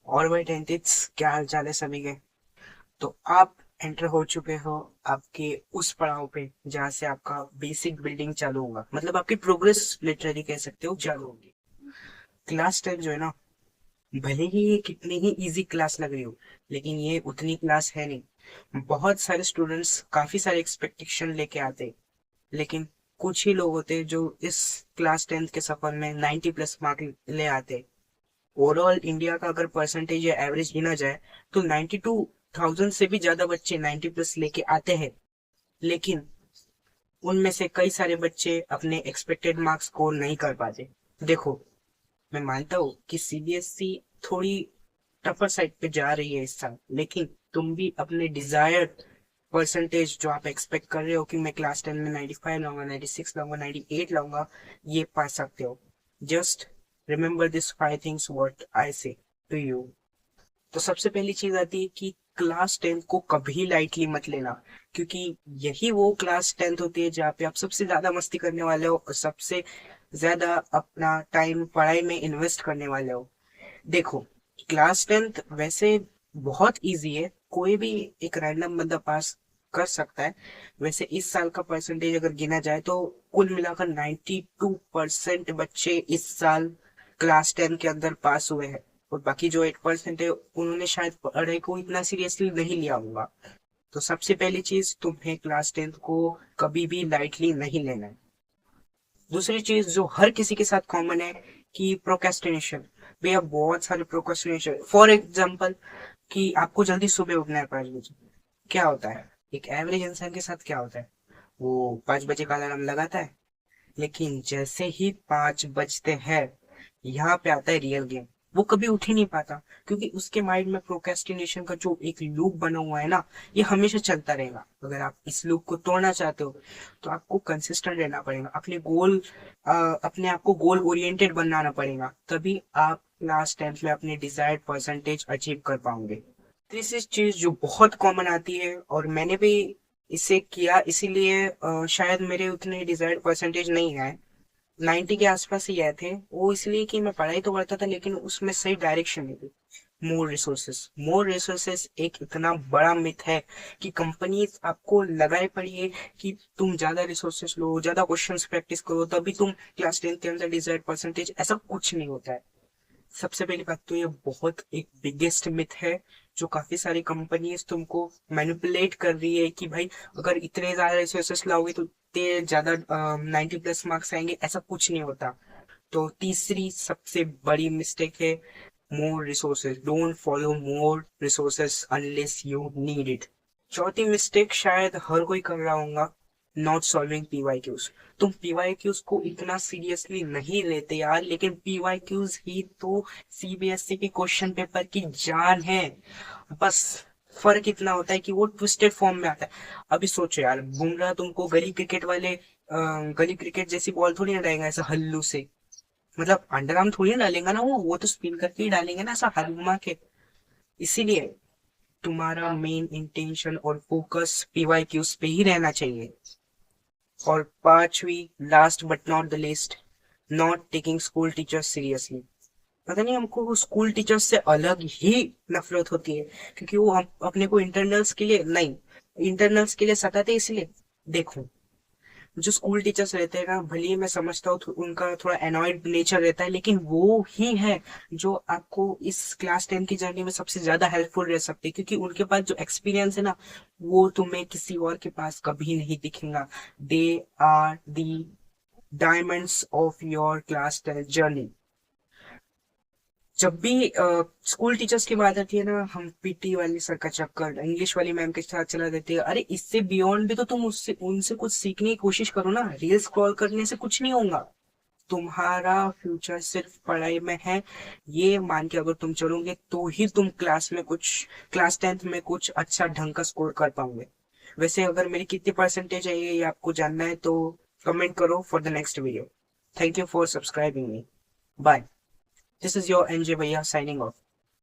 और भाई टेंटिट्स, क्या हाल चाल है सभी के। तो आप एंटर हो चुके हो आपके उस पड़ाव पे जहाँ से आपका बेसिक बिल्डिंग चालू होगा, मतलब आपकी प्रोग्रेस लिटरली कह सकते हो चालू होगी। क्लास 10 जो है ना, भले ही ये कितनी ही इजी क्लास लग रही हो, लेकिन ये उतनी क्लास है नहीं। बहुत सारे स्टूडेंट्स काफी सारे एक्सपेक्टेशन लेके आते हैं, लेकिन कुछ ही लोग होते हैं जो इस क्लास 10 के सफर में 90 प्लस मार्क ले आते हैं। ओवरऑल इंडिया का अगर परसेंटेज या एवरेज गिना जाए तो 92,000 से भी ज्यादा बच्चे 90 प्लस लेके आते हैं, लेकिन उनमें से कई सारे बच्चे अपने एक्सपेक्टेड मार्क्स स्कोर नहीं कर पाते। देखो, मैं मानता हूँ कि सीबीएसई थोड़ी टफर साइड पे जा रही है इस साल, लेकिन तुम भी अपने डिजायर्ड परसेंटेज जो आप एक्सपेक्ट कर रहे हो कि मैं क्लास 10 में 95 लाऊंगा, 96 लाऊंगा, 98 लाऊंगा, ये पा सकते हो। Just remember this 5 things what I से टू यू। तो सबसे पहली चीज आती है कि क्लास 10 को कभी लाइटली मत लेना, क्योंकि यही वो क्लास 10 होती है जहाँ पे आप सबसे ज्यादा मस्ती करने वाले हो और सबसे ज्यादा अपना टाइम पढ़ाई में इन्वेस्ट करने वाले हो। देखो, क्लास 10 वैसे बहुत इजी है, कोई भी एक रैंडम बंदा पास कर सकता है। वैसे इस साल का परसेंटेज अगर गिना जाए तो कुल मिलाकर 92% बच्चे इस साल क्लास 10 के अंदर पास हुए हैं, और बाकी जो 8% है उन्होंने शायद पढ़ाई को इतना सीरियसली नहीं लिया होगा। तो सबसे पहली चीज, तुम्हें क्लास 10 को कभी भी लाइटली नहीं लेना है। दूसरी चीज जो हर किसी के साथ कॉमन है कि प्रोक्रेस्टिनेशन। भैया बहुत सारे प्रोक्रेस्टिनेशन, फॉर एग्जांपल कि आपको जल्दी सुबह उठना है 5 बजे। क्या होता है, एक एवरेज इंसान के साथ क्या होता है, वो 5 बजे का अलार्म लगाता है, लेकिन जैसे ही 5 बजते हैं, यहाँ पे आता है रियल गेम। वो कभी उठ ही नहीं पाता, क्योंकि उसके माइंड में प्रोक्रेस्टिनेशन का जो एक लूप बना हुआ है ना, ये हमेशा चलता रहेगा। अगर आप इस लूप को तोड़ना चाहते हो तो आपको कंसिस्टेंट रहना पड़ेगा, अपने आप को गोल ओरिएंटेड बनाना पड़ेगा, तभी आप क्लास 10 में अपने डिजायर्ड परसेंटेज अचीव कर पाओगे। तीसरी चीज जो बहुत कॉमन आती है, और मैंने भी इसे किया, इसीलिए शायद मेरे उतने डिजायर्ड परसेंटेज नहीं आए, 90 के आसपास ही आए थे। वो इसलिए कि मैं पढ़ाई तो करता था लेकिन उसमें सही डायरेक्शन नहीं थी। मोर रिसोर्सेस एक इतना बड़ा मिथ है कि कंपनी आपको लगाए पड़ी है कि तुम ज्यादा रिसोर्सेस लो, ज्यादा क्वेश्चंस प्रैक्टिस करो, तभी तुम क्लास 10 के अंदर डिजायर्ड परसेंटेज, ऐसा कुछ नहीं होता है। सबसे पहली बात तो ये बहुत एक बिगेस्ट मिथ है, जो काफी सारी कंपनीज तुमको मैनिपुलेट कर रही है कि भाई अगर इतने ज्यादा रिसोर्सेस लाओगे तो इतने ज्यादा 90 प्लस मार्क्स आएंगे, ऐसा कुछ नहीं होता। तो तीसरी सबसे बड़ी मिस्टेक है more resources, don't follow more resources unless you need it. चौथी मिस्टेक शायद हर कोई कर रहा होगा, नॉट सॉल्विंग पीवाईक्यूज। तुम पीवाईक्यूज को इतना सीरियसली नहीं लेते यार, लेकिन पीवाईक्यूज ही तो सीबीएसई के क्वेश्चन पेपर की जान है। बस फर्क इतना होता है कि वो ट्विस्टेड फॉर्म में आता है। अभी सोचो यार, बुमराह तुमको गली क्रिकेट जैसी बॉल थोड़ी ना डालेगा ऐसा हल्लू से, मतलब अंडर आर्म थोड़ी ना डालेगा ना, वो तो स्पिन करके ही डालेंगे ना ऐसा हल घुमा के। इसीलिए तुम्हारा मेन इंटेंशन और फोकस पीवाईक्यूज पे ही रहना चाहिए। और पांचवी, last but not the list, not taking school teachers seriously. पता नहीं हमको स्कूल टीचर्स से अलग ही नफरत होती है, क्योंकि वो हम अपने को इंटरनल्स के लिए नहीं, इंटरनल्स के लिए सताते इसलिए। देखो, जो स्कूल टीचर्स रहते हैं ना, भले ही मैं समझता हूँ उनका थोड़ा एनॉयड नेचर रहता है, लेकिन वो ही है जो आपको इस क्लास 10 की जर्नी में सबसे ज्यादा हेल्पफुल रह सकते हैं, क्योंकि उनके पास जो एक्सपीरियंस है ना, वो तुम्हें किसी और के पास कभी नहीं दिखेगा। They are the diamonds of your class 10 जर्नी। जब भी स्कूल टीचर्स की बात आती है ना, हम पीटी वाली सर का चक्कर, इंग्लिश वाली मैम के साथ चला देते हैं। अरे इससे बियॉन्ड भी तो तुम उससे उनसे कुछ सीखने की कोशिश करो ना, रील स्क्रॉल करने से कुछ नहीं होगा। तुम्हारा फ्यूचर सिर्फ पढ़ाई में है, ये मान के अगर तुम चलोगे तो ही तुम क्लास 10th में कुछ अच्छा ढंग का स्कोर कर पाओगे। वैसे अगर मेरी कितनी परसेंटेज है ये आपको जानना है तो कमेंट करो for the next video. Thank you for subscribing me. Bye. This is your NJ Bhaiya signing off.